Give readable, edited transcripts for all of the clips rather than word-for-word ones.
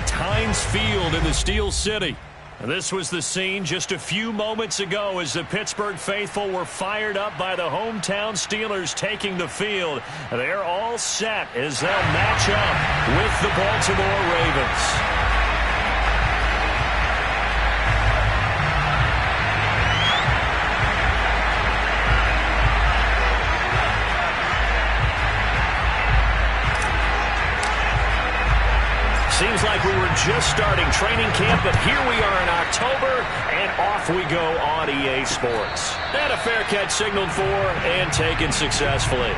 Times Field in the Steel City. And this was the scene just a few moments ago as the Pittsburgh faithful were fired up by the hometown Steelers taking the field. They're all set as they'll match up with the Baltimore Ravens. Seems like we were just starting training camp, but here we are in October, and off we go on EA Sports. And a fair catch signaled for and taken successfully.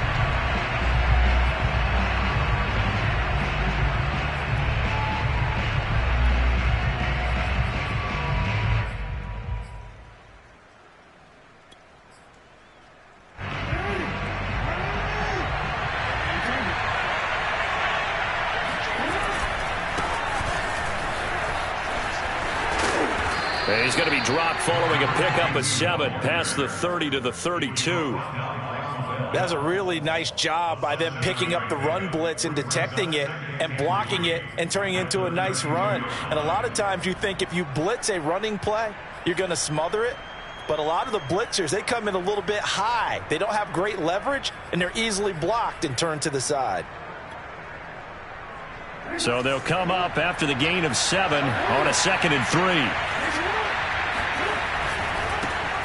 And he's going to be dropped following a pickup of 7 past the 30 to the 32. That's a really nice job by them picking up the run blitz and detecting it and blocking it and turning it into a nice run. And a lot of times you think if you blitz a running play, you're going to smother it. But a lot of the blitzers, they come in a little bit high. They don't have great leverage, and they're easily blocked and turned to the side. So they'll come up after the gain of 7 on a 2nd and 3.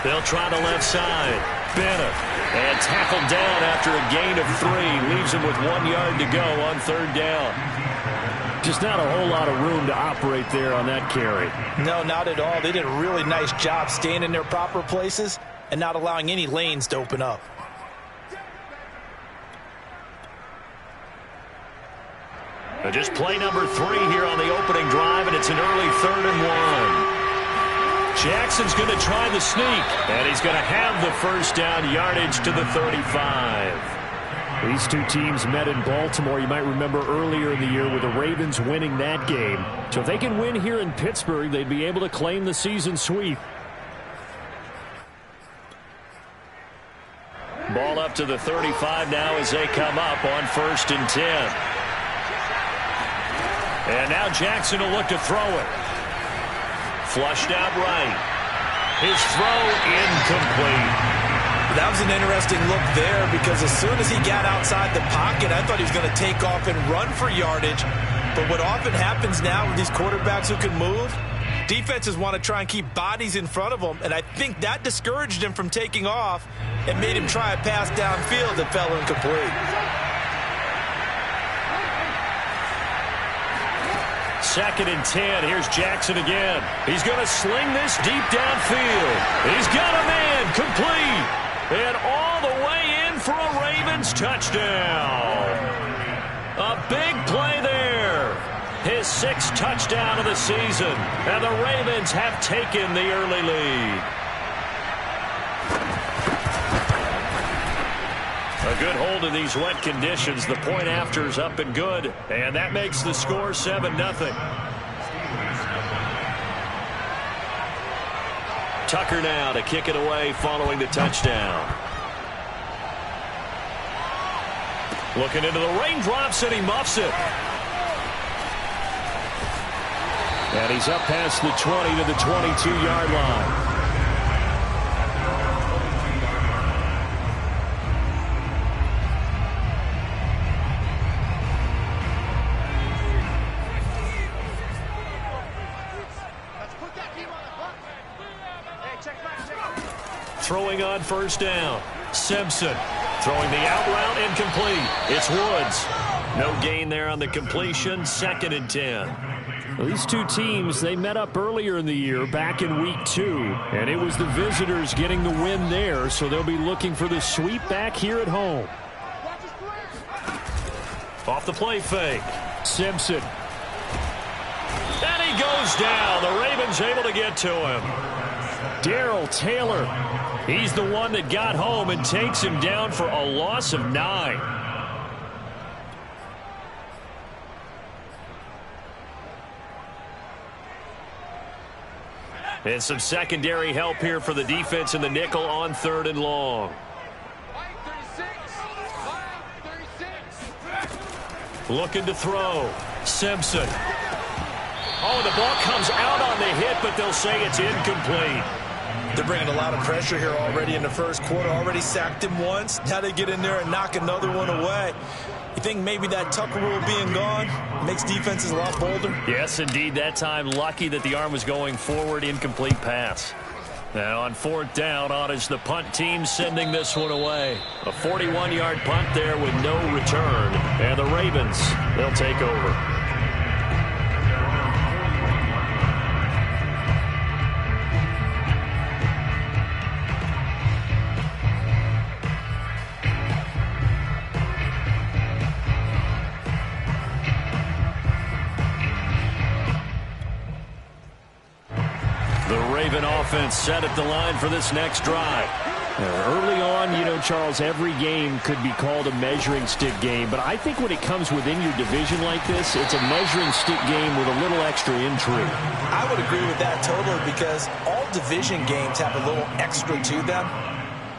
They'll try the left side. Bennett. And tackled down after a gain of 3. Leaves him with 1 yard to go on 3rd down. Just not a whole lot of room to operate there on that carry. No, not at all. They did a really nice job staying in their proper places and not allowing any lanes to open up. Just play number 3 here on the opening drive, and it's an early 3rd and 1. Jackson's going to try the sneak, and he's going to have the first down yardage to the 35. These two teams met in Baltimore, you might remember earlier in the year, with the Ravens winning that game. So if they can win here in Pittsburgh, they'd be able to claim the season sweep. Ball up to the 35 now as they come up on 1st and 10. And now Jackson will look to throw it. Flushed out right. His throw incomplete. That was an interesting look there because as soon as he got outside the pocket, I thought he was going to take off and run for yardage. But what often happens now with these quarterbacks who can move, defenses want to try and keep bodies in front of them, and I think that discouraged him from taking off and made him try a pass downfield that fell incomplete. 2nd and 10. Here's Jackson again. He's going to sling this deep downfield. He's got a man complete. And all the way in for a Ravens touchdown. A big play there. His 6th touchdown of the season. And the Ravens have taken the early lead. A good hold in these wet conditions. The point after is up and good. And that makes the score 7-0. Tucker now to kick it away following the touchdown. Looking into the raindrops, and he muffs it. And he's up past the 20 to the 22-yard line. Throwing on 1st down. Simpson throwing the out route incomplete. It's Woods. No gain there on the completion. 2nd and 10. Well, these two teams, they met up earlier in the year back in week 2. And it was the visitors getting the win there. So they'll be looking for the sweep back here at home. Off the play fake. Simpson. And he goes down. The Ravens able to get to him. Darrell Taylor. He's the one that got home and takes him down for a loss of 9. And some secondary help here for the defense in the nickel on 3rd and long. Looking to throw. Simpson. Oh, the ball comes out on the hit, but they'll say it's incomplete. They're bringing a lot of pressure here already in the first quarter. Already sacked him once. Now they get in there and knock another one away. You think maybe that Tucker rule being gone makes defenses a lot bolder? Yes, indeed. That time, lucky that the arm was going forward. Incomplete pass. Now on fourth down, on is the punt team sending this one away. A 41-yard punt there with no return. And the Ravens, they'll take over. Offense set at the line for this next drive. Early on, you know, Charles, every game could be called a measuring stick game, but I think when it comes within your division like this, it's a measuring stick game with a little extra intrigue. I would agree with that totally, because all division games have a little extra to them.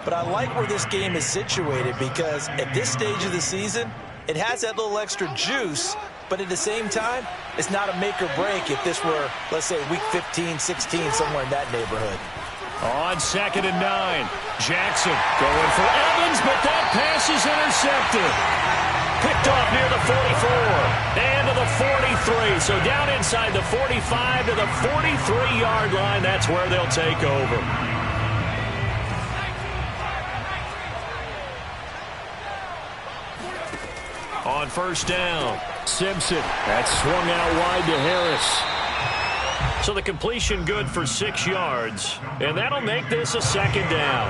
But I like where this game is situated, because at this stage of the season, it has that little extra juice. But at the same time, it's not a make or break if this were, let's say, week 15, 16, somewhere in that neighborhood. On 2nd and 9, Jackson going for Evans, but that pass is intercepted. Picked off near the 44 and to the 43. So down inside the 45 to the 43-yard line. That's where they'll take over. On first down, Simpson. That swung out wide to Harris. So the completion good for 6 yards, and that'll make this a 2nd down.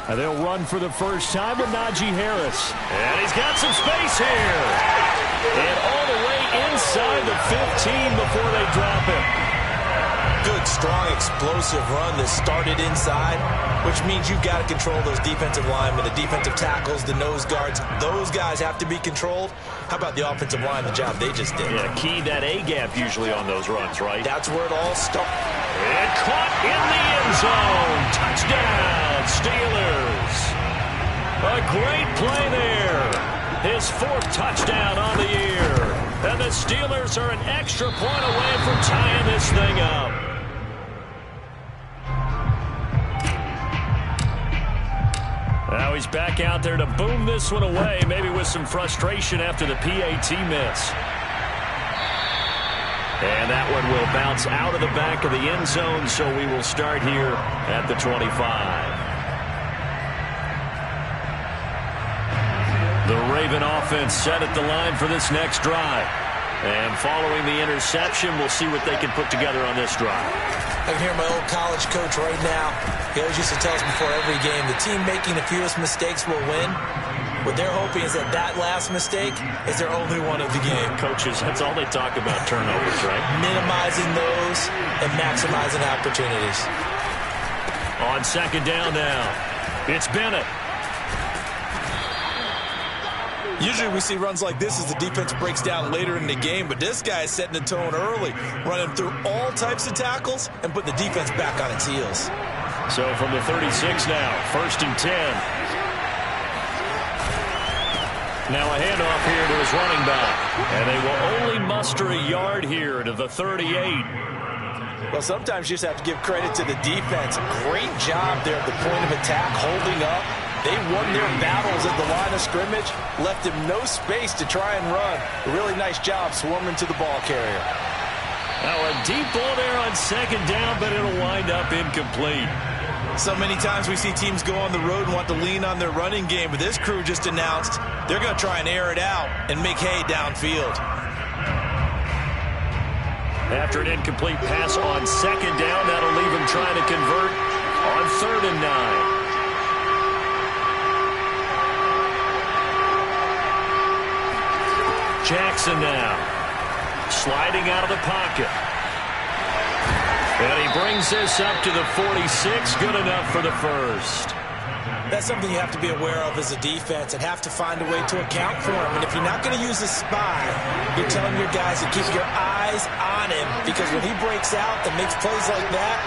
And they'll run for the first time with Najee Harris. And he's got some space here. And all the way inside the 15 before they drop him. Good, strong, explosive run that started inside, which means you've got to control those defensive linemen, the defensive tackles, the nose guards. Those guys have to be controlled. How about the offensive line, the job they just did? Yeah, key that A-gap usually on those runs, right? That's where it all starts. And caught in the end zone. Touchdown, Steelers. A great play there. His 4th touchdown on the year. And the Steelers are an extra point away from tying this thing up. Now he's back out there to boom this one away, maybe with some frustration after the PAT miss. And that one will bounce out of the back of the end zone, so we will start here at the 25. The Raven offense set at the line for this next drive. And following the interception, we'll see what they can put together on this drive. I can hear my old college coach right now. He always used to tell us before every game, the team making the fewest mistakes will win. What they're hoping is that that last mistake is their only one of the game. Coaches, that's all they talk about, turnovers, right? Minimizing those and maximizing opportunities. On 2nd down now, it's Bennett. Usually we see runs like this as the defense breaks down later in the game, but this guy is setting the tone early, running through all types of tackles and putting the defense back on its heels. So from the 36 now, 1st and 10. Now a handoff here to his running back, and they will only muster a yard here to the 38. Well, sometimes you just have to give credit to the defense. Great job there at the point of attack, holding up. They won their battles at the line of scrimmage, left him no space to try and run. A really nice job swarming to the ball carrier. Now a deep ball there on 2nd down, but it'll wind up incomplete. So many times we see teams go on the road and want to lean on their running game, but this crew just announced they're going to try and air it out and make hay downfield. After an incomplete pass on 2nd down, that'll leave him trying to convert on 3rd and 9. Jackson now, sliding out of the pocket. And he brings this up to the 46, good enough for the first. That's something you have to be aware of as a defense and have to find a way to account for him. And if you're not going to use a spy, you're telling your guys to keep your eyes on him, because when he breaks out and makes plays like that,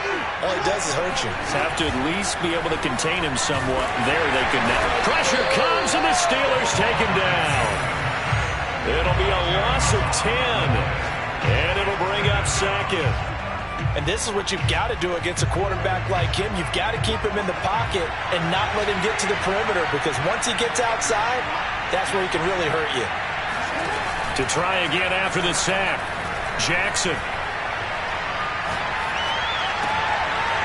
all it does is hurt you. Have to at least be able to contain him somewhat. There they could now. Pressure comes, and the Steelers take him down. It'll be a loss of 10, and it'll bring up second. And this is what you've got to do against a quarterback like him. You've got to keep him in the pocket and not let him get to the perimeter, because once he gets outside, that's where he can really hurt you. To try again after the sack, Jackson.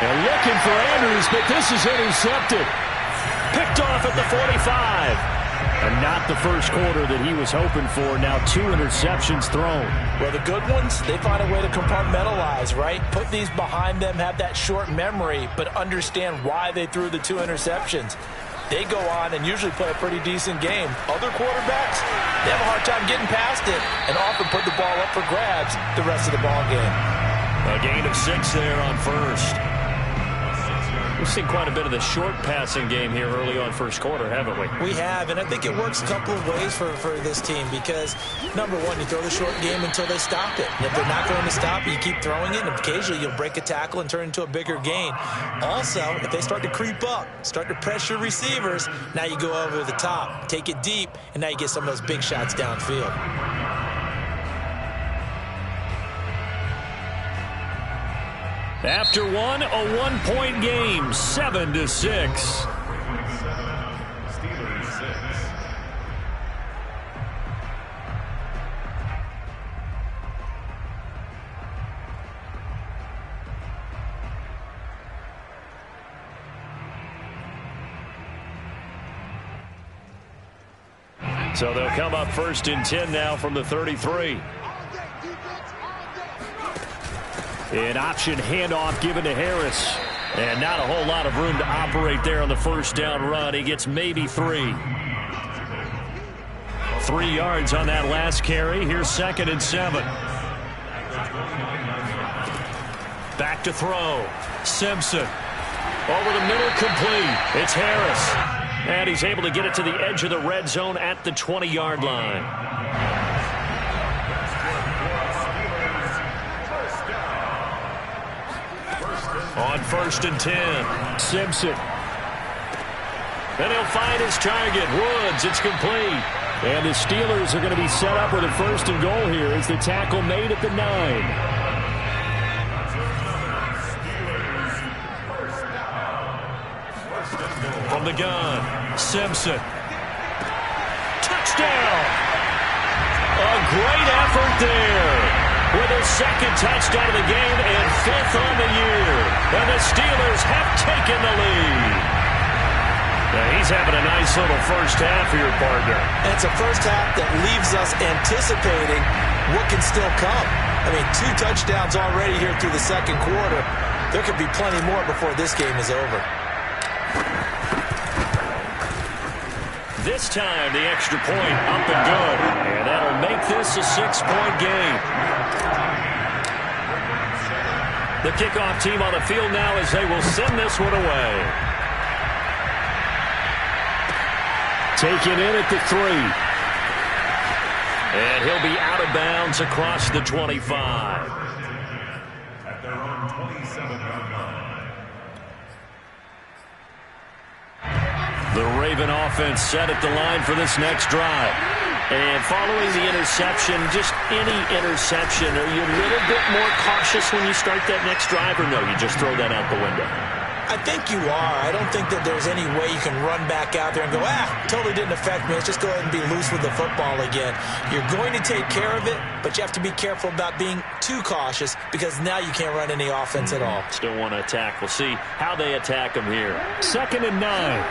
And looking for Andrews, but this is intercepted. Picked off at the 45. And not the first quarter that he was hoping for. Now 2 interceptions thrown. Well, the good ones, they find a way to compartmentalize, right? Put these behind them, have that short memory, but understand why they threw the 2 interceptions. They go on and usually play a pretty decent game. Other quarterbacks, they have a hard time getting past it and often put the ball up for grabs the rest of the ball game. A gain of 6 there on first. We've seen quite a bit of the short passing game here early on first quarter, haven't we? We have, and I think it works a couple of ways for this team because, number one, you throw the short game until they stop it. And if they're not going to stop it, you keep throwing it, and occasionally you'll break a tackle and turn it into a bigger gain. Also, if they start to creep up, start to pressure receivers, now you go over the top, take it deep, and now you get some of those big shots downfield. After one, a 1-point game, 7-6. So they'll come up 1st and 10 now from the 33. An option handoff given to Harris. And not a whole lot of room to operate there on the first down run. He gets maybe 3. 3 yards on that last carry. Here's 2nd and 7. Back to throw. Simpson. Over the middle, complete. It's Harris. And he's able to get it to the edge of the red zone at the 20-yard line. On 1st and 10, Simpson. Then he'll find his target, Woods. It's complete. And the Steelers are going to be set up with a 1st and goal here as the tackle made at the 9. From the gun, Simpson. Touchdown! A great effort there. With his 2nd touchdown of the game and 5th on the year. And the Steelers have taken the lead. Now he's having a nice little first half here, partner. And it's a first half that leaves us anticipating what can still come. I mean, 2 touchdowns already here through the 2nd quarter. There could be plenty more before this game is over. This time, the extra point up and good. And that'll make this a 6-point game. The kickoff team on the field now as they will send this one away. Taken in at the 3. And he'll be out of bounds across the 25. At their own 27-yard line. The Raven offense set at the line for this next drive. And following the interception, just any interception, are you a little bit more cautious when you start that next drive, or no, you just throw that out the window? I think you are. I don't think that there's any way you can run back out there and go, totally didn't affect me. Let's just go ahead and be loose with the football again. You're going to take care of it, but you have to be careful about being too cautious because now you can't run any offense at all. Still want to attack. We'll see how they attack them here. 2nd and 9.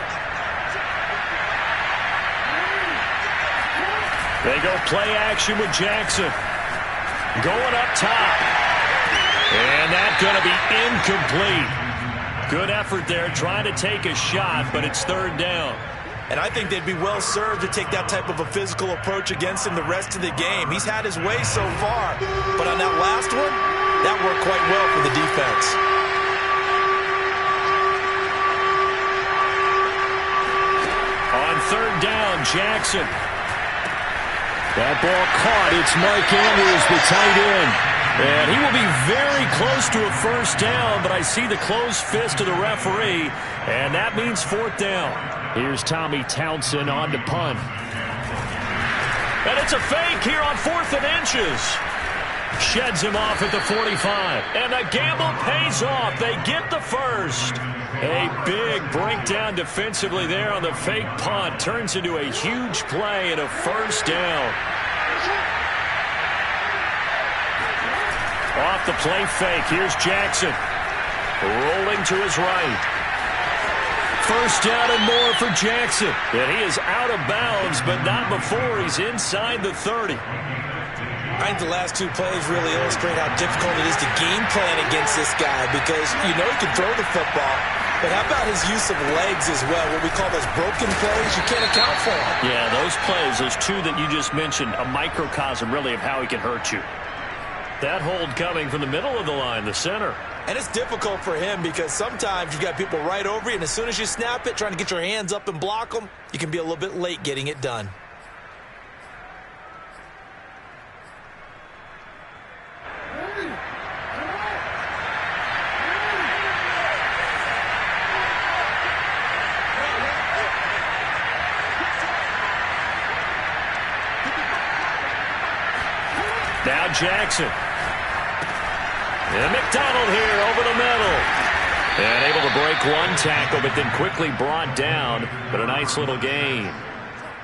They go play action with Jackson. Going up top. And that's going to be incomplete. Good effort there trying to take a shot, but it's 3rd down. And I think they'd be well served to take that type of a physical approach against him the rest of the game. He's had his way so far, but on that last one, that worked quite well for the defense. On 3rd down, Jackson. That ball caught. It's Mark Andrews, the tight end. And he will be very close to a first down, but I see the closed fist of the referee, and that means fourth down. Here's Tommy Townsend on to punt. And it's a fake here on 4th and inches. Sheds him off at the 45. And the gamble pays off. They get the first. A big breakdown defensively there on the fake punt. Turns into a huge play and a first down. Off the play fake. Here's Jackson. Rolling to his right. First down and more for Jackson. And he is out of bounds, but not before he's inside the 30. I think the last two plays really illustrate how difficult it is to game plan against this guy because you know he can throw the football, but how about his use of legs as well? What we call those broken plays, you can't account for them. Yeah, those plays, those two that you just mentioned, a microcosm really of how he can hurt you. That hold coming from the middle of the line, the center. And it's difficult for him because sometimes you've got people right over you, and as soon as you snap it, trying to get your hands up and block them, you can be a little bit late getting it done. Now Jackson. And McDonald here over the middle. And able to break one tackle, but then quickly brought down. But a nice little gain.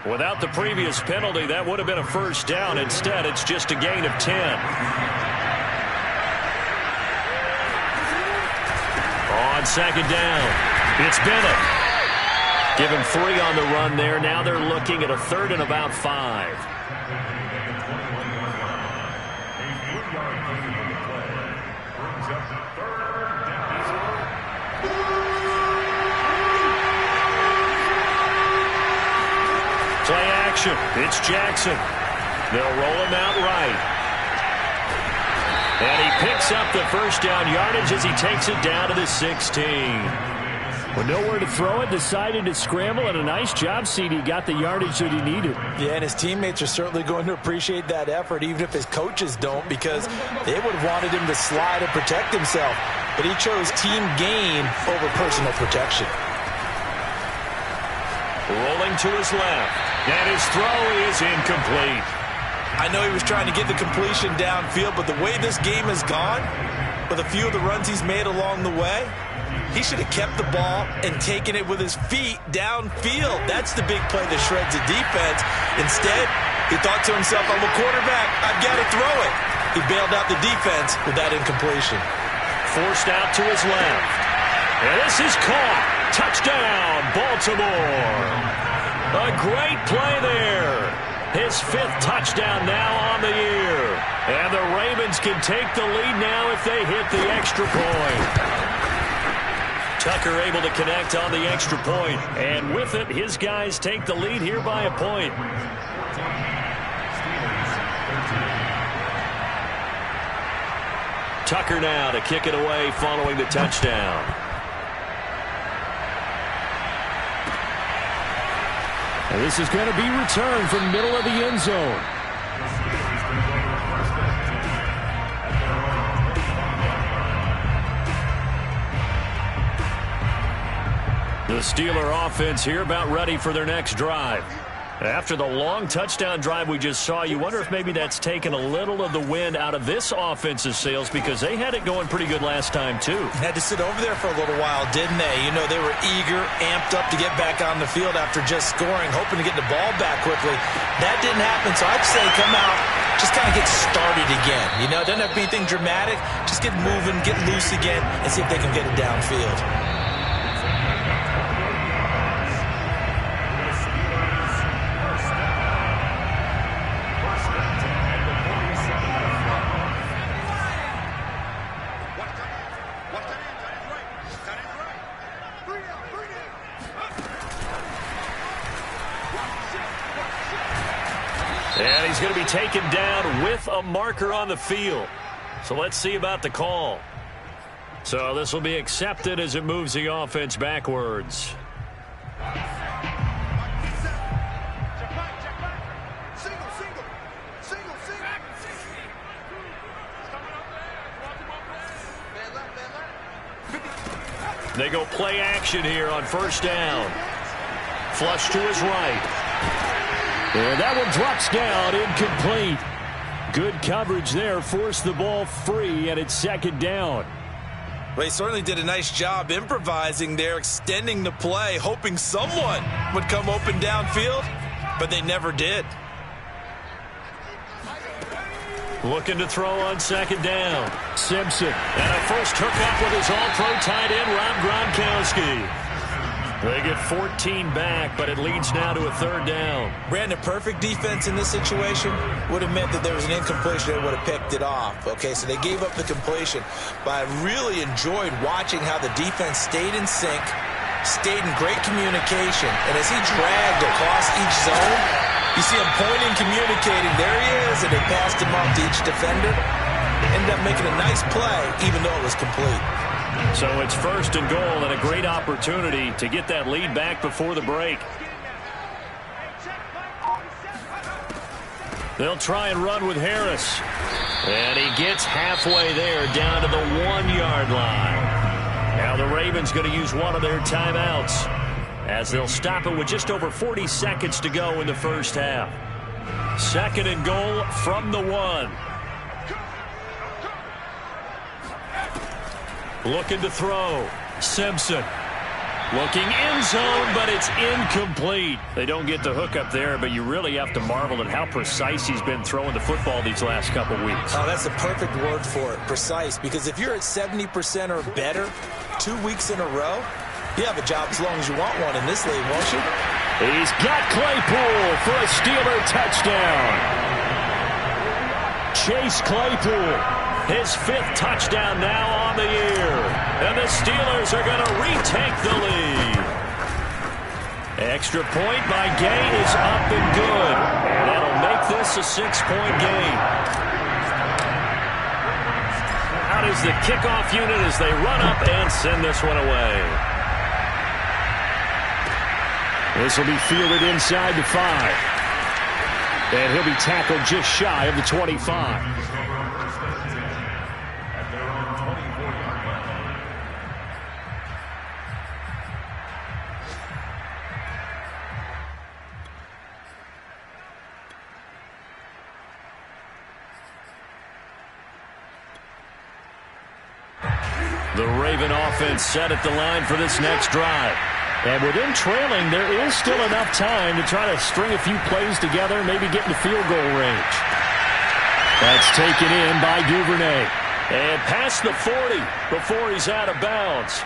Without the previous penalty, that would have been a first down. Instead, it's just a gain of 10. On second down, it's Bennett. Give him 3 on the run there. Now they're looking at a 3rd and about 5. Play action. It's Jackson. They'll roll him out right. And he picks up the first down yardage as he takes it down to the 16. With nowhere to throw it, decided to scramble, and a nice job, CD. Got the yardage that he needed. Yeah, and his teammates are certainly going to appreciate that effort, even if his coaches don't, because they would have wanted him to slide and protect himself. But he chose team gain over personal protection. Rolling to his left. And his throw is incomplete. I know he was trying to get the completion downfield, but the way this game has gone, with a few of the runs he's made along the way, he should have kept the ball and taken it with his feet downfield. That's the big play that shreds the defense. Instead, he thought to himself, I'm a quarterback, I've got to throw it. He bailed out the defense with that incompletion. Forced out to his left. And this is caught. Touchdown, Baltimore. A great play there. His 5th touchdown now on the year. And the Ravens can take the lead now if they hit the extra point. Tucker able to connect on the extra point. And with it, his guys take the lead here by a point. Tucker now to kick it away following the touchdown. And this is going to be returned from middle of the end zone. The Steeler offense here about ready for their next drive. After the long touchdown drive we just saw, you wonder if maybe that's taken a little of the wind out of this offense's sails because they had it going pretty good last time too. Had to sit over there for a little while, didn't they? You know, they were eager, amped up to get back on the field after just scoring, hoping to get the ball back quickly. That didn't happen, so I'd say come out, just kind of get started again. You know, it doesn't have to be anything dramatic. Just get moving, get loose again, and see if they can get it downfield. And he's going to be taken down with a marker on the field. So let's see about the call. So this will be accepted as it moves the offense backwards. They go play action here on first down. Flush to his right. And that one drops down, incomplete. Good coverage there, forced the ball free, and it's second down. Well, he certainly did a nice job improvising there, extending the play, hoping someone would come open downfield, but they never did. Looking to throw on second down. Simpson. And a first hookup with his all-pro tight end, Rob Gronkowski. They get 14 back, but it leads now to a third down. Brandon, perfect defense in this situation would have meant that there was an incompletion. They would have picked it off. Okay, so they gave up the completion. But I really enjoyed watching how the defense stayed in sync, stayed in great communication. And as he dragged across each zone, you see him pointing, communicating. There he is, and they passed him off to each defender. Ended up making a nice play, even though it was complete. So it's first and goal and a great opportunity to get that lead back before the break. They'll try and run with Harris. And he gets halfway there down to the 1-yard line. Now the Ravens going to use one of their timeouts as they'll stop it with just over 40 seconds to go in the first half. Second and goal from the 1. Looking to throw. Simpson. Looking end zone, but it's incomplete. They don't get the hook up there, but you really have to marvel at how precise he's been throwing the football these last couple weeks. Oh, that's the perfect word for it, precise, because if you're at 70% or better 2 weeks in a row, you have a job as long as you want one in this league, won't you? He's got Claypool for a Steeler touchdown. Chase Claypool. His 5th touchdown now on the year. And the Steelers are going to retake the lead. Extra point by Gay is up and good. And that'll make this a 6-point game. Out is the kickoff unit as they run up and send this one away. This will be fielded inside the 5. And he'll be tackled just shy of the 25. The Raven offense set at the line for this next drive. And with them trailing, there is still enough time to try to string a few plays together, maybe get in the field goal range. That's taken in by Duvernay. And past the 40 before he's out of bounds.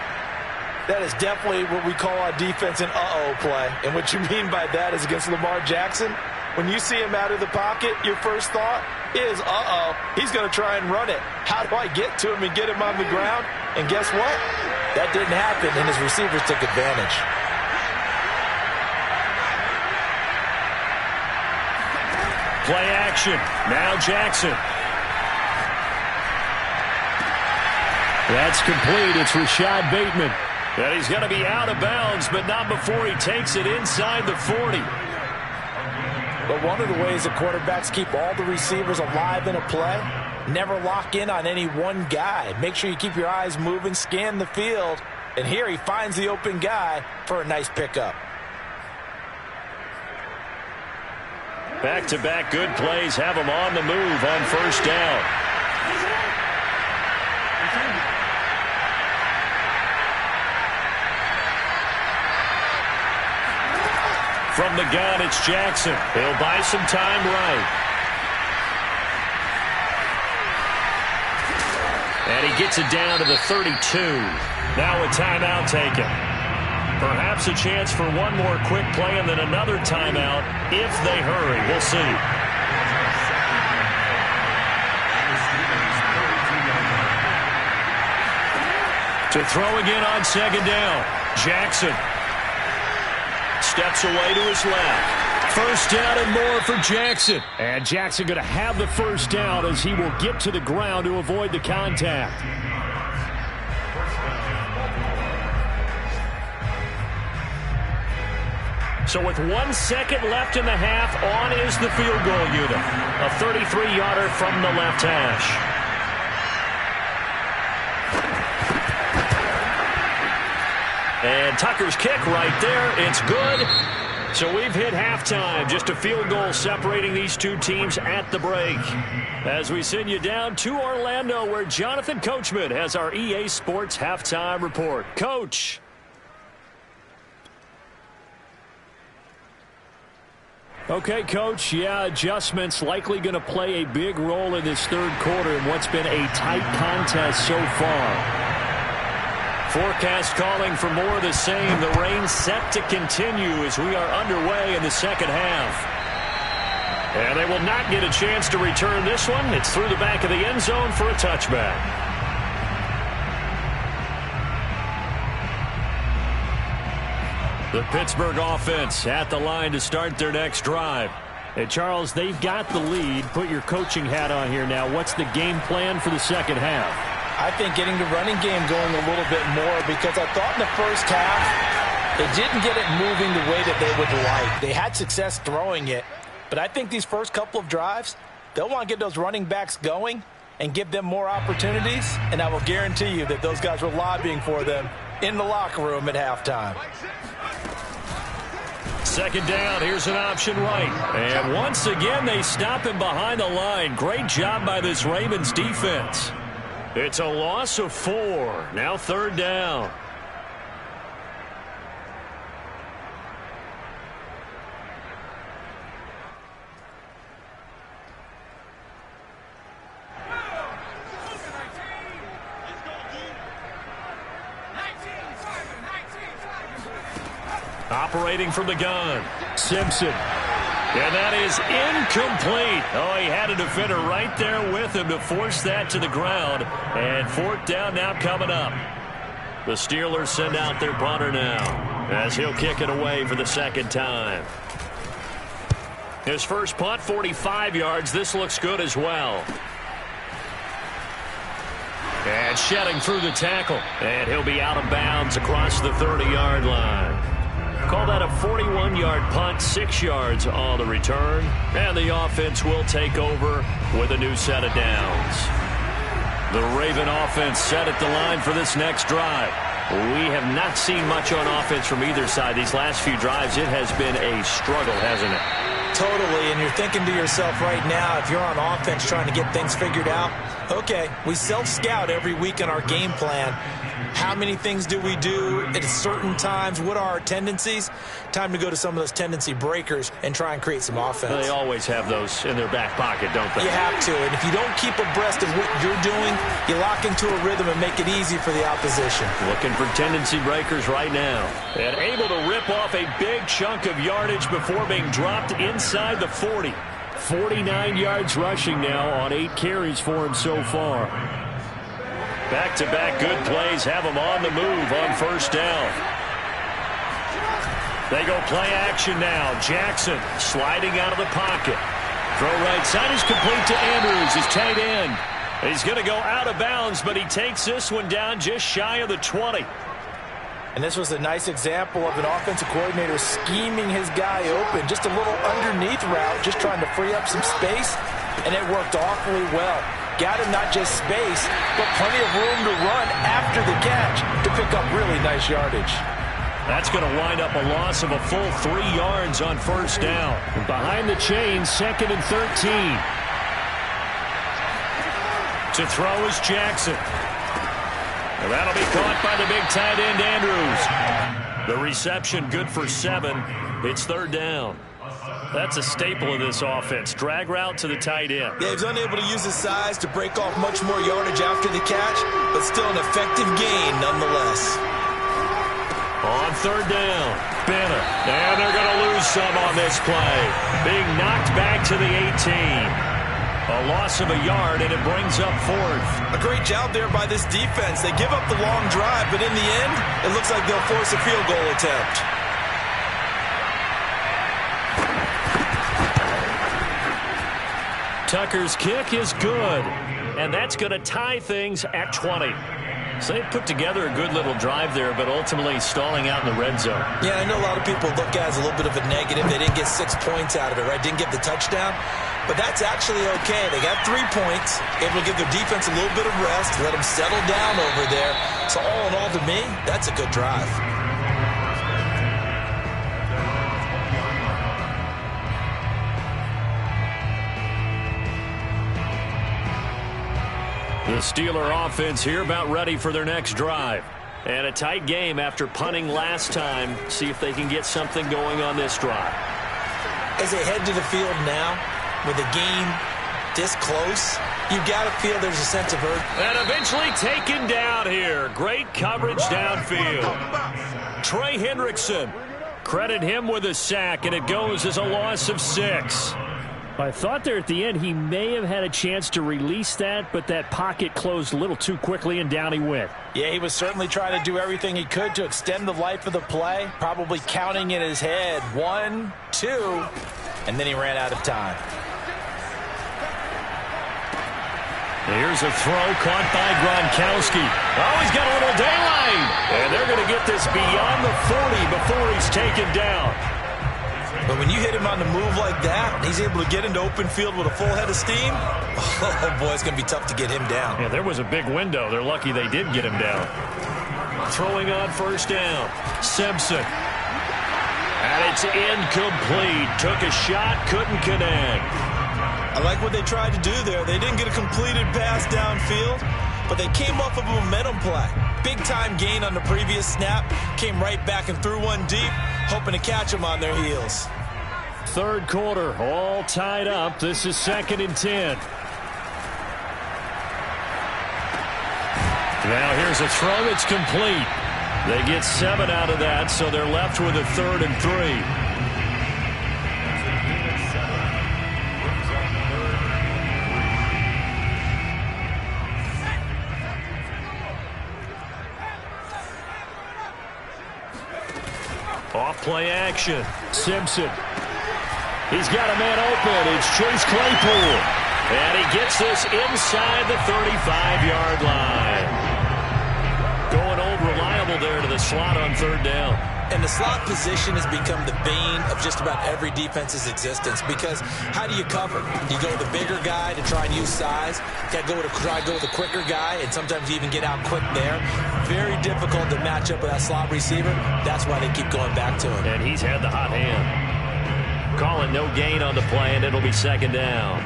That is definitely what we call our defense an uh-oh play. And what you mean by that is against Lamar Jackson, when you see him out of the pocket, your first thought is, uh-oh, he's going to try and run it. How do I get to him and get him on the ground? And guess what? That didn't happen, and his receivers took advantage. Play action. Now Jackson. That's complete. It's Rashad Bateman. And he's going to be out of bounds, but not before he takes it inside the 40. But one of the ways that quarterbacks keep all the receivers alive in a play, never lock in on any one guy. Make sure you keep your eyes moving, scan the field. And here he finds the open guy for a nice pickup. Back-to-back good plays have him on the move on first down. From the gun, it's Jackson. He'll buy some time right. And he gets it down to the 32. Now a timeout taken. Perhaps a chance for one more quick play and then another timeout if they hurry. We'll see. To throw again on second down. Jackson steps away to his left. First down and more for Jackson. And Jackson going to have the first down as he will get to the ground to avoid the contact. So with 1 second left in the half, on is the field goal unit. A 33-yarder from the left hash. And Tucker's kick right there. It's good. So we've hit halftime. Just a field goal separating these two teams at the break. As we send you down to Orlando, where Jonathan Coachman has our EA Sports halftime report. Coach. Okay, Coach, yeah, adjustments likely going to play a big role in this third quarter in what's been a tight contest so far. Forecast calling for more of the same. The rain set to continue as we are underway in the second half. And they will not get a chance to return this one. It's through the back of the end zone for a touchback. The Pittsburgh offense at the line to start their next drive. Hey, Charles, they've got the lead. Put your coaching hat on here now. What's the game plan for the second half? I think getting the running game going a little bit more, because I thought in the first half they didn't get it moving the way that they would like. They had success throwing it, but I think these first couple of drives, they'll want to get those running backs going and give them more opportunities, and I will guarantee you that those guys were lobbying for them in the locker room at halftime. Second down, here's an option right. And once again, they stop him behind the line. Great job by this Ravens defense. It's a loss of 4. Now third down. Operating from the gun, Simpson. And that is incomplete. Oh, he had a defender right there with him to force that to the ground. And fourth down now coming up. The Steelers send out their punter now as he'll kick it away for the second time. His first punt, 45 yards. This looks good as well. And shedding through the tackle. And he'll be out of bounds across the 30-yard line. Call that a 41-yard punt, 6 yards on the return. And the offense will take over with a new set of downs. The Raven offense set at the line for this next drive. We have not seen much on offense from either side. These last few drives, it has been a struggle, hasn't it? Totally, and you're thinking to yourself right now, if you're on offense trying to get things figured out, okay, we self-scout every week in our game plan. How many things do we do at certain times? What are our tendencies? Time to go to some of those tendency breakers and try and create some offense. They always have those in their back pocket, don't they? You have to, and if you don't keep abreast of what you're doing, you lock into a rhythm and make it easy for the opposition. Looking for tendency breakers right now. And able to rip off a big chunk of yardage before being dropped inside the 40. 49 yards rushing now on 8 carries for him so far. Back-to-back good plays have him on the move on first down. They go play action now. Jackson sliding out of the pocket. Throw right side is complete to Andrews, his tight end. He's going to go out of bounds, but he takes this one down just shy of the 20. And this was a nice example of an offensive coordinator scheming his guy open. Just a little underneath route, just trying to free up some space, and it worked awfully well. Got him not just space, but plenty of room to run after the catch to pick up really nice yardage. That's going to wind up a loss of a full 3 yards on first down. Behind the chain, 2nd and 13. To throw is Jackson. And that'll be caught by the big tight end, Andrews. The reception good for 7. It's third down. That's a staple of this offense. Drag route to the tight end. Yeah, he's unable to use his size to break off much more yardage after the catch, but still an effective gain nonetheless. On third down, Bennett. And they're going to lose some on this play. Being knocked back to the 18. A loss of a yard, and it brings up 4th. A great job there by this defense. They give up the long drive, but in the end, it looks like they'll force a field goal attempt. Tucker's kick is good, and that's going to tie things at 20. So they put together a good little drive there, but ultimately stalling out in the red zone. Yeah, I know a lot of people look at it as a little bit of a negative. They didn't get 6 points out of it, right? Didn't get the touchdown. But that's actually okay. They got 3 points, able to give their defense a little bit of rest, let them settle down over there. So all in all, to me, that's a good drive. Steeler offense here about ready for their next drive. And a tight game after punting last time. See if they can get something going on this drive. As they head to the field now, with the game this close, you've got to feel there's a sense of urgency. And eventually taken down here. Great coverage downfield. Trey Hendrickson. Credit him with a sack, and it goes as a loss of 6. I thought there at the end he may have had a chance to release that, but that pocket closed a little too quickly, and down he went. Yeah, he was certainly trying to do everything he could to extend the life of the play, probably counting in his head 1, 2, and then he ran out of time. Here's a throw caught by Gronkowski. Oh, he's got a little daylight. And they're going to get this beyond the 40 before he's taken down. But when you hit him on the move like that, and he's able to get into open field with a full head of steam, oh, boy, it's going to be tough to get him down. Yeah, there was a big window. They're lucky they did get him down. Throwing on first down. Simpson. And it's incomplete. Took a shot, couldn't connect. I like what they tried to do there. They didn't get a completed pass downfield, but they came off of a momentum play. Big-time gain on the previous snap. Came right back and threw one deep, hoping to catch them on their heels. Third quarter, all tied up. This is 2nd and 10. Now here's a throw. It's complete. They get 7 out of that, so they're left with a 3rd and 3. Off-play action. Simpson. He's got a man open. It's Chase Claypool. And he gets this inside the 35-yard line. Going old reliable there to the slot on 3rd down. And the slot position has become the bane of just about every defense's existence, because how do you cover? You go with the bigger guy to try and use size. You got to try to go with the quicker guy, and sometimes you even get out quick there. Very difficult to match up with that slot receiver. That's why they keep going back to him. And he's had the hot hand. Calling no gain on the play, and it'll be 2nd down.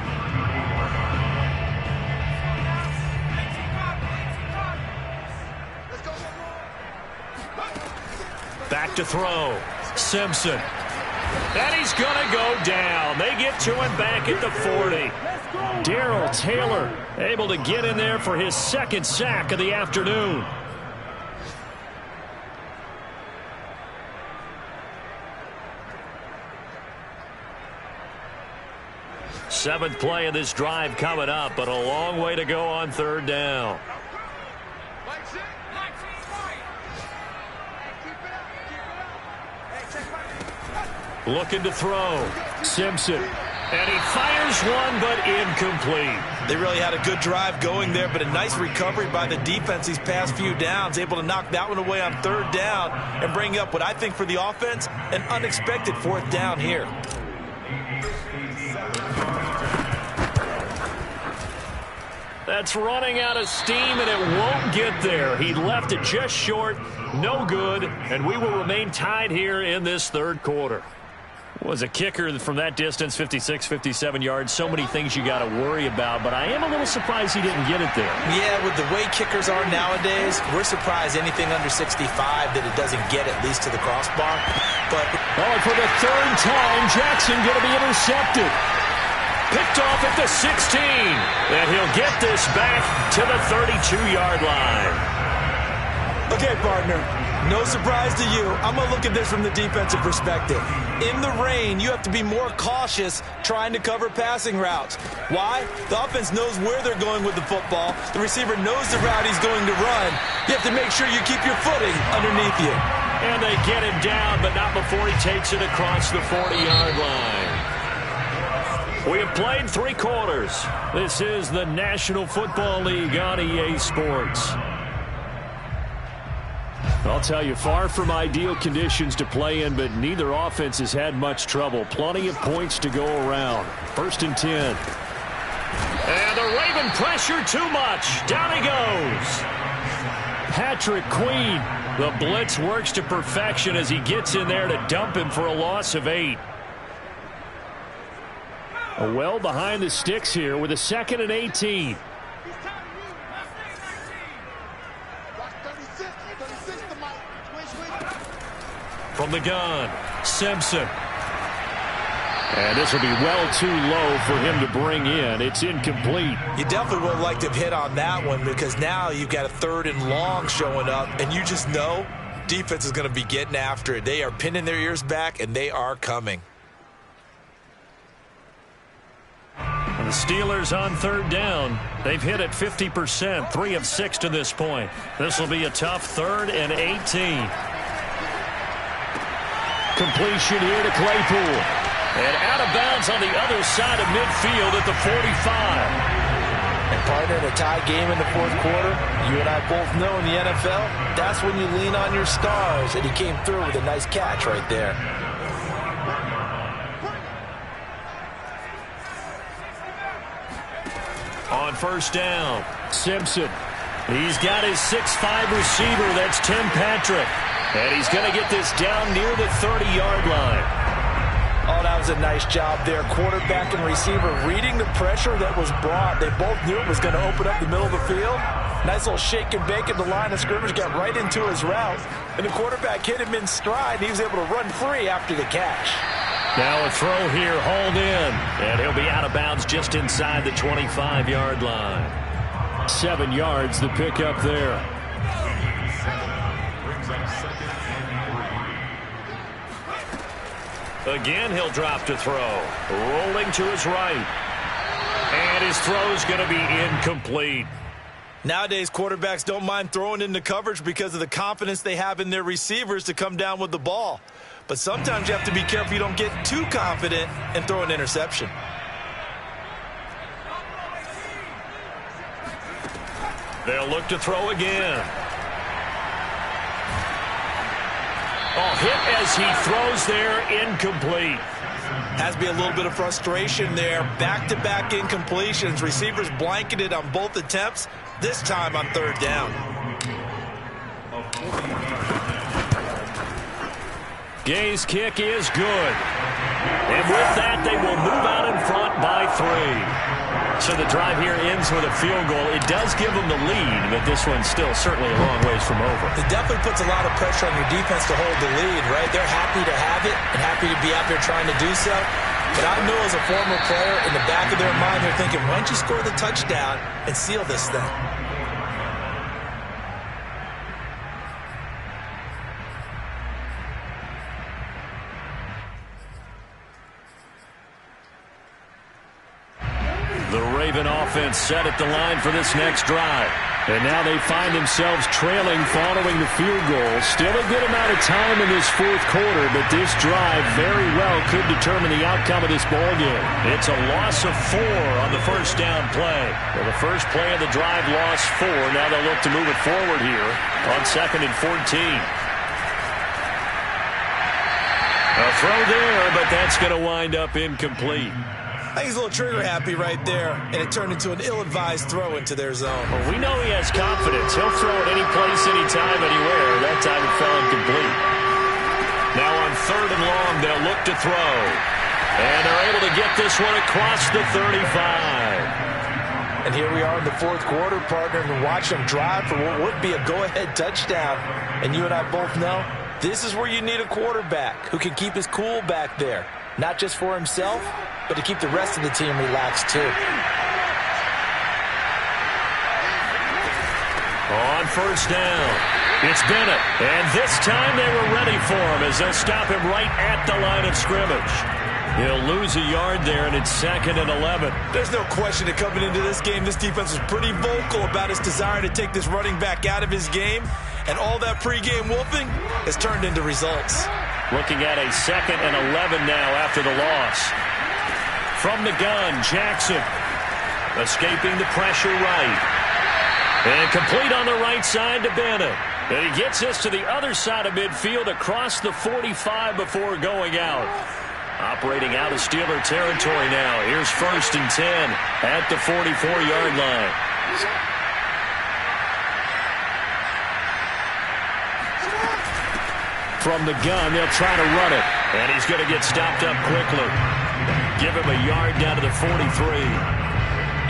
Back to throw. Simpson. And he's going to go down. They get to him back at the 40. Darrell Taylor able to get in there for his 2nd sack of the afternoon. Seventh play of this drive coming up, but a long way to go on 3rd down. Looking to throw. Simpson. And he fires one, but incomplete. They really had a good drive going there, but a nice recovery by the defense these past few downs. Able to knock that one away on 3rd down and bring up what I think for the offense, an unexpected 4th down here. That's running out of steam, and it won't get there. He left it just short. No good, and we will remain tied here in this 3rd quarter. Was a kicker from that distance, 56, 57 yards. So many things you got to worry about, but I am a little surprised he didn't get it there. Yeah, with the way kickers are nowadays, we're surprised anything under 65 that it doesn't get at least to the crossbar. But for the 3rd time, Jackson going to be intercepted. Picked off at the 16. And he'll get this back to the 32-yard line. Okay, partner, no surprise to you. I'm going to look at this from the defensive perspective. In the rain, you have to be more cautious trying to cover passing routes. Why? The offense knows where they're going with the football. The receiver knows the route he's going to run. You have to make sure you keep your footing underneath you. And they get him down, but not before he takes it across the 40-yard line. We have played 3 quarters. This is the National Football League on EA Sports. I'll tell you, far from ideal conditions to play in, but neither offense has had much trouble. Plenty of points to go around. 1st and 10. And the Raven pressure too much. Down he goes. Patrick Queen. The blitz works to perfection as he gets in there to dump him for a loss of 8. Well behind the sticks here with a 2nd and 18. From the gun, Simpson. And this will be well too low for him to bring in. It's incomplete. You definitely would like to have hit on that one because now you've got a 3rd and long showing up, and you just know defense is going to be getting after it. They are pinning their ears back, and they are coming. And the Steelers on 3rd down. They've hit it 50%, 3 of 6 to this point. This will be a tough 3rd and 18. Completion here to Claypool. And out of bounds on the other side of midfield at the 45. And partner, in a tie game in the 4th quarter, you and I both know in the NFL, that's when you lean on your stars. And he came through with a nice catch right there. On 1st down, Simpson. He's got his 6'5 receiver. That's Tim Patrick. And he's going to get this down near the 30-yard line. Oh, that was a nice job there. Quarterback and receiver reading the pressure that was brought. They both knew it was going to open up the middle of the field. Nice little shake and bake at the line of scrimmage. Got right into his route. And the quarterback hit him in stride. And he was able to run free after the catch. Now a throw here, hauled in. And he'll be out of bounds just inside the 25-yard line. 7 yards the pickup there. Again, he'll drop to throw. Rolling to his right. And his throw's going to be incomplete. Nowadays, quarterbacks don't mind throwing into coverage because of the confidence they have in their receivers to come down with the ball. But sometimes you have to be careful you don't get too confident and throw an interception. They'll look to throw again. Oh, hit as he throws there, incomplete. Has to be a little bit of frustration there. Back-to-back incompletions. Receivers blanketed on both attempts, this time on 3rd down. Gay's kick is good. And with that, they will move out in front by 3. So the drive here ends with a field goal. It does give them the lead, but this one's still certainly a long ways from over. It definitely puts a lot of pressure on your defense to hold the lead, right? They're happy to have it and happy to be out there trying to do so. But I know as a former player, in the back of their mind, they're thinking, why don't you score the touchdown and seal this thing? The Raven offense set at the line for this next drive. And now they find themselves trailing following the field goal. Still a good amount of time in this 4th quarter, but this drive very well could determine the outcome of this ballgame. It's a loss of 4 on the 1st down play. Well, the first play of the drive lost 4. Now they'll look to move it forward here on 2nd and 14. A throw there, but that's going to wind up incomplete. I think he's a little trigger happy right there, and it turned into an ill-advised throw into their zone. Well, we know he has confidence. He'll throw it any place, anytime, anywhere. That time it fell incomplete. Now on 3rd and long, they'll look to throw. And they're able to get this one across the 35. And here we are in the 4th quarter, partner, and watch them drive for what would be a go-ahead touchdown. And you and I both know this is where you need a quarterback who can keep his cool back there. Not just for himself, but to keep the rest of the team relaxed too. On 1st down, it's Bennett. And this time they were ready for him as they'll stop him right at the line of scrimmage. He'll lose a yard there, and it's 2nd and 11. There's no question that coming into this game, this defense was pretty vocal about his desire to take this running back out of his game. And all that pregame wolfing has turned into results. Looking at a 2nd and 11 now after the loss. From the gun, Jackson. Escaping the pressure right. And complete on the right side to Bennett. And he gets this to the other side of midfield across the 45 before going out. Operating out of Steeler territory now. Here's 1st and 10 at the 44-yard line. From the gun, they'll try to run it. And he's going to get stopped up quickly. Give him a yard down to the 43.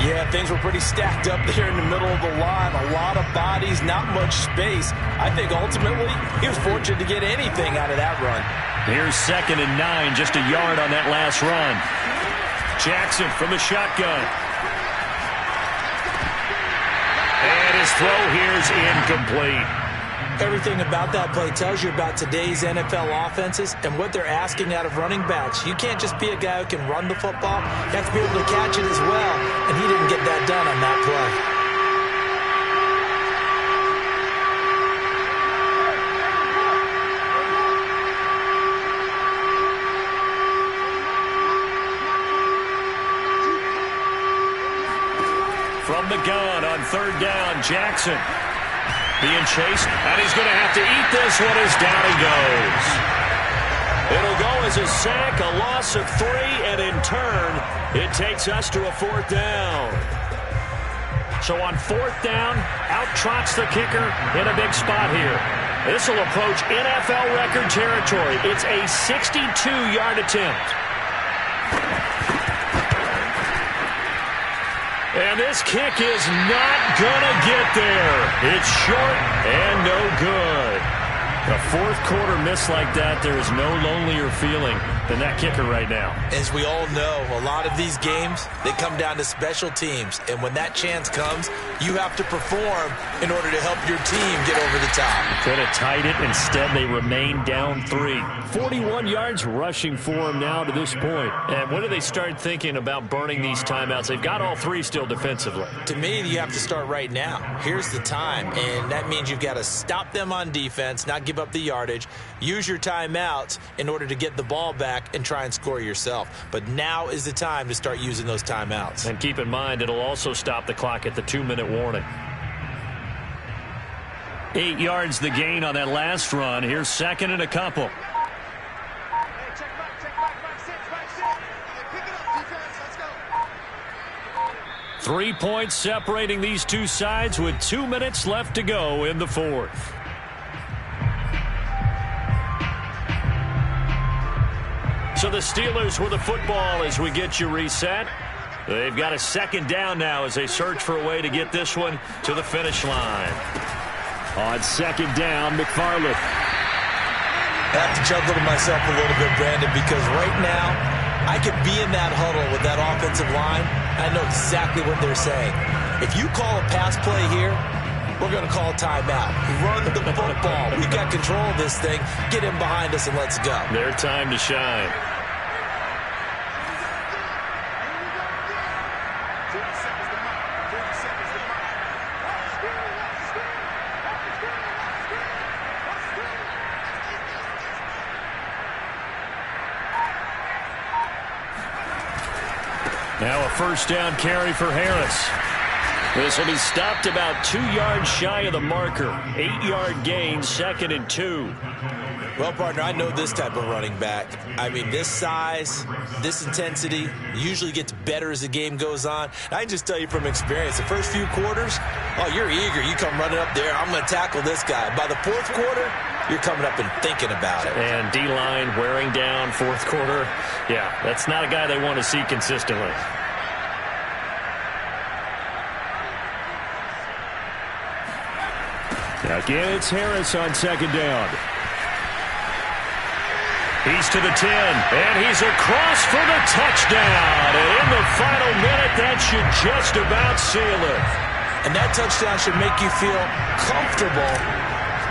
Yeah, things were pretty stacked up there in the middle of the line. A lot of bodies, not much space. I think ultimately he was fortunate to get anything out of that run. Here's 2nd and 9, just a yard on that last run. Jackson from the shotgun. And his throw here is incomplete. Everything about that play tells you about today's NFL offenses and what they're asking out of running backs. You can't just be a guy who can run the football. You have to be able to catch it as well, and he didn't get that done on that play. From the gun on 3rd down, Jackson being chased, and he's going to have to eat this one as down he goes. It'll go as a sack, a loss of 3, and in turn, it takes us to a 4th down. So on 4th down, out trots the kicker in a big spot here. This will approach NFL record territory. It's a 62-yard attempt. And this kick is not gonna get there. It's short and no good. A 4th quarter miss like that, there is no lonelier feeling than that kicker right now. As we all know, a lot of these games, they come down to special teams. And when that chance comes, you have to perform in order to help your team get over the top. Could have tied it. Instead, they remain down 3. 41 yards rushing for them now to this point. And when do they start thinking about burning these timeouts? They've got all 3 still defensively. To me, you have to start right now. Here's the time. And that means you've got to stop them on defense, not give up the yardage, use your timeouts in order to get the ball back and try and score yourself. But now is the time to start using those timeouts. And keep in mind, it'll also stop the clock at the 2-minute warning. 8 yards the gain on that last run. Here's 2nd and a couple. Three points separating these two sides with 2 minutes left to go in the 4th. So the Steelers with the football as we get you reset. They've got a 2nd down now as they search for a way to get this one to the finish line. On 2nd down, McFarland. I have to chuckle to myself a little bit, Brandon, because right now I could be in that huddle with that offensive line. I know exactly what they're saying. If you call a pass play here, we're going to call a timeout. Run the football. We've got control of this thing. Get him behind us and let's go. Their time to shine. Now a 1st down carry for Harris. This will be stopped about 2 yards shy of the marker. 8-yard gain, 2nd and 2. Well, partner, I know this type of running back. I mean, this size, this intensity usually gets better as the game goes on. I can just tell you from experience, the first few quarters, oh, you're eager. You come running up there, I'm going to tackle this guy. By the 4th quarter, you're coming up and thinking about it. And D-line wearing down 4th quarter. Yeah, that's not a guy they want to see consistently. Again, it's Harris on 2nd down. He's to the 10, and he's across for the touchdown. And in the final minute, that should just about seal it. And that touchdown should make you feel comfortable.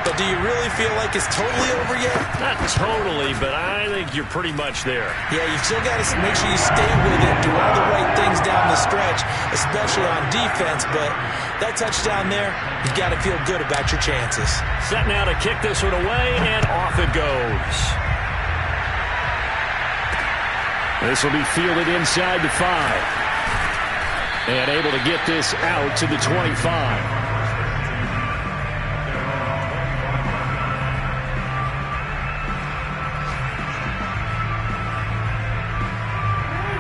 But do you really feel like it's totally over yet? Not totally, but I think you're pretty much there. Yeah, you've still got to make sure you stay with it, do all the right things down the stretch, especially on defense. But that touchdown there, you've got to feel good about your chances. Set now to kick this one away, and off it goes. This will be fielded inside the 5. And able to get this out to the 25.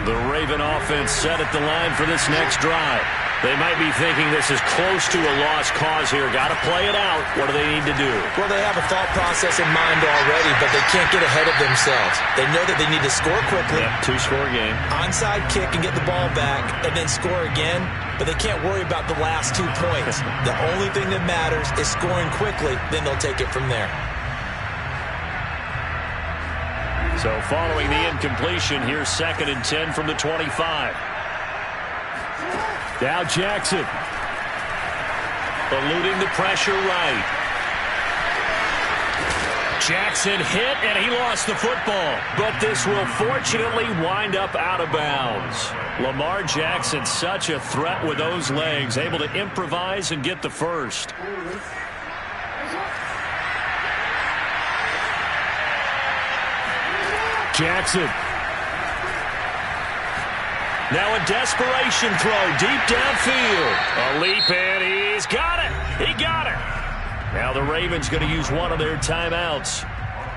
The Raven offense set at the line for this next drive. They might be thinking this is close to a lost cause here. Got to play it out. What do they need to do? Well, they have a thought process in mind already, but they can't get ahead of themselves. They know that they need to score quickly. Yep, two-score game. Onside kick and get the ball back and then score again, but they can't worry about the last 2 points. The only thing that matters is scoring quickly, then they'll take it from there. So following the incompletion, here's 2nd and 10 from the 25. Now Jackson. Eluding the pressure right. Jackson hit, and he lost the football. But this will fortunately wind up out of bounds. Lamar Jackson, such a threat with those legs, able to improvise and get the first. Jackson. Now a desperation throw deep downfield. A leap, and he's got it. He got it. Now the Ravens going to use one of their timeouts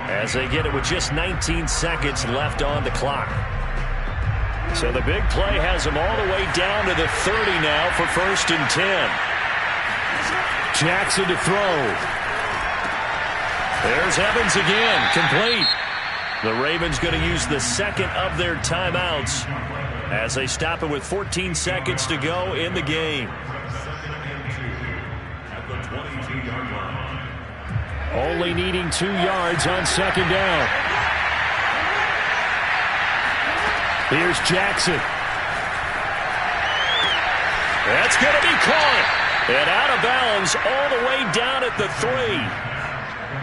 as they get it with just 19 seconds left on the clock. So the big play has them all the way down to the 30 now for 1st and 10. Jackson to throw. There's Evans again, complete. The Ravens going to use the second of their timeouts as they stop it with 14 seconds to go in the game. Only needing 2 yards on 2nd down. Here's Jackson. That's going to be caught. And out of bounds all the way down at the 3.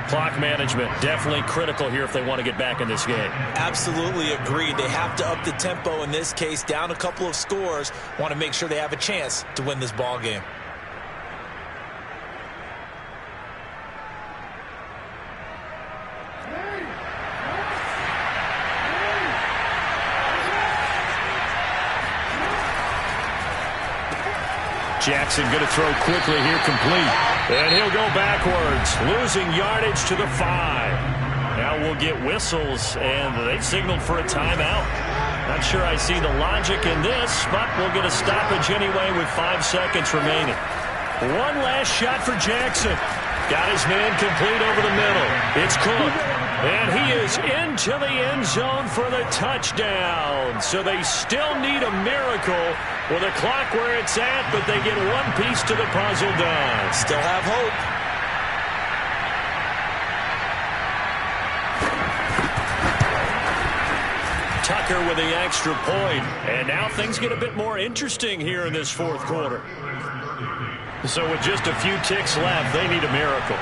Clock management definitely critical here if they want to get back in this game. Absolutely agreed. They have to up the tempo in this case, down a couple of scores. Want to make sure they have a chance to win this ball game. Jackson going to throw quickly here, complete. And he'll go backwards, losing yardage to the 5. Now we'll get whistles, and they signaled for a timeout. Not sure I see the logic in this, but we'll get a stoppage anyway with 5 seconds remaining. One last shot for Jackson. Got his man complete over the middle. It's Cook. And he is into the end zone for the touchdown. So they still need a miracle with a clock where it's at, but they get one piece to the puzzle done. Still have hope. Tucker with the extra point. And now things get a bit more interesting here in this 4th quarter. So with just a few ticks left, they need a miracle.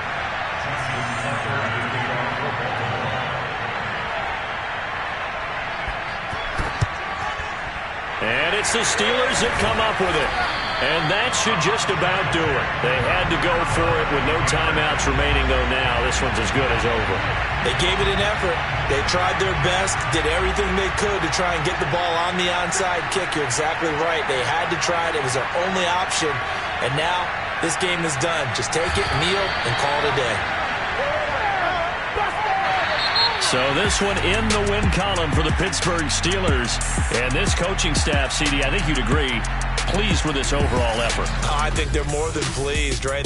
And it's the Steelers that come up with it. And that should just about do it. They had to go for it with no timeouts remaining, though now this one's as good as over. They gave it an effort. They tried their best, did everything they could to try and get the ball on the onside kick. You're exactly right. They had to try it. It was their only option. And now this game is done. Just take it, kneel, and call it a day. So this one in the win column for the Pittsburgh Steelers. And this coaching staff, CD, I think you'd agree, pleased with this overall effort. I think they're more than pleased, right?